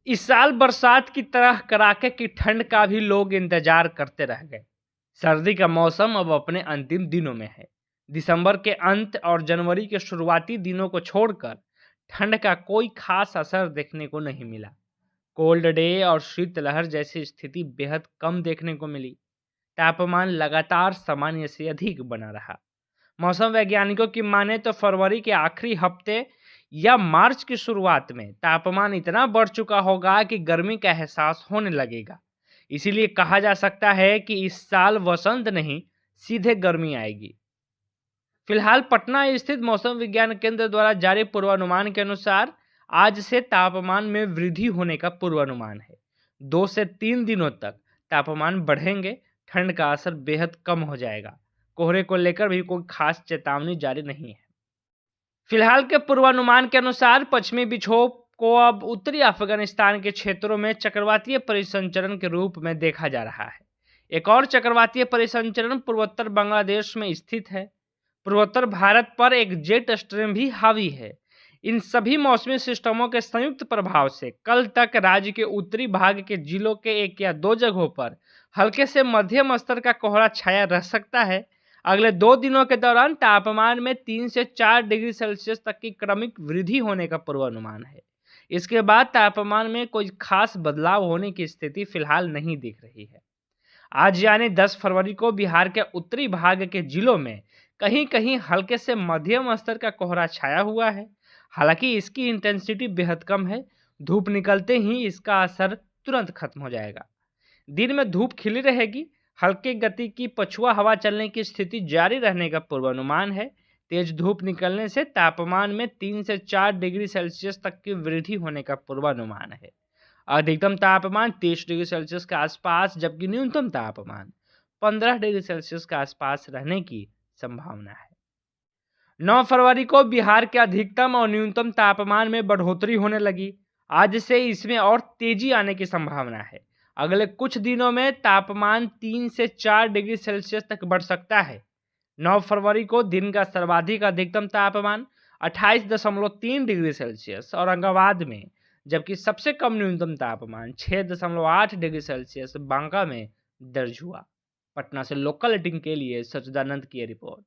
इस साल बरसात की तरह कड़ाके की ठंड का भी लोग इंतजार करते रह गए। सर्दी का मौसम अब अपने अंतिम दिनों में है। दिसंबर के अंत और जनवरी के शुरुआती दिनों को छोड़कर ठंड का कोई खास असर देखने को नहीं मिला। कोल्ड डे और शीतलहर जैसी स्थिति बेहद कम देखने को मिली। तापमान लगातार सामान्य से अधिक बना रहा। मौसम वैज्ञानिकों की माने तो फरवरी के आखिरी हफ्ते या मार्च की शुरुआत में तापमान इतना बढ़ चुका होगा कि गर्मी का एहसास होने लगेगा। इसीलिए कहा जा सकता है कि इस साल वसंत नहीं, सीधे गर्मी आएगी। फिलहाल पटना स्थित मौसम विज्ञान केंद्र द्वारा जारी पूर्वानुमान के अनुसार आज से तापमान में वृद्धि होने का पूर्वानुमान है। 2 से 3 दिनों तक तापमान बढ़ेंगे, ठंड का असर बेहद कम हो जाएगा। कोहरे को लेकर भी कोई खास चेतावनी जारी नहीं है। फिलहाल के पूर्वानुमान के अनुसार पश्चिमी विक्षोभ को अब उत्तरी अफगानिस्तान के क्षेत्रों में चक्रवातीय परिसंचरण के रूप में देखा जा रहा है। एक और चक्रवातीय परिसंचरण पूर्वोत्तर बांग्लादेश में स्थित है। पूर्वोत्तर भारत पर एक जेट स्ट्रीम भी हावी है। इन सभी मौसमी सिस्टमों के संयुक्त प्रभाव से कल तक राज्य के उत्तरी भाग के जिलों के 1 या 2 जगहों पर हल्के से मध्यम स्तर का कोहरा छाया रह सकता है। अगले 2 दिनों के दौरान तापमान में 3 से 4 डिग्री सेल्सियस तक की क्रमिक वृद्धि होने का पूर्वानुमान है। इसके बाद तापमान में कोई खास बदलाव होने की स्थिति फिलहाल नहीं दिख रही है। आज यानी 10 फरवरी को बिहार के उत्तरी भाग के जिलों में कहीं कहीं हल्के से मध्यम स्तर का कोहरा छाया हुआ है। हालांकि इसकी इंटेंसिटी बेहद कम है। धूप निकलते ही इसका असर तुरंत खत्म हो जाएगा। दिन में धूप खिली रहेगी। हल्की गति की पछुआ हवा चलने की स्थिति जारी रहने का पूर्वानुमान है। तेज धूप निकलने से तापमान में 3 से 4 डिग्री सेल्सियस तक की वृद्धि होने का पूर्वानुमान है। अधिकतम तापमान 30 डिग्री सेल्सियस के आसपास, जबकि न्यूनतम तापमान 15 डिग्री सेल्सियस के आसपास रहने की संभावना है। 9 फरवरी को बिहार के अधिकतम और न्यूनतम तापमान में बढ़ोतरी होने लगी। आज से इसमें और तेजी आने की संभावना है। अगले कुछ दिनों में तापमान 3 से 4 डिग्री सेल्सियस तक बढ़ सकता है। 9 फरवरी को दिन का सर्वाधिक अधिकतम तापमान 28.3 डिग्री सेल्सियस औरंगाबाद में, जबकि सबसे कम न्यूनतम तापमान 6.8 डिग्री सेल्सियस बांका में दर्ज हुआ। पटना से लोकल एडिटिंग के लिए सच्चिदानंद की रिपोर्ट।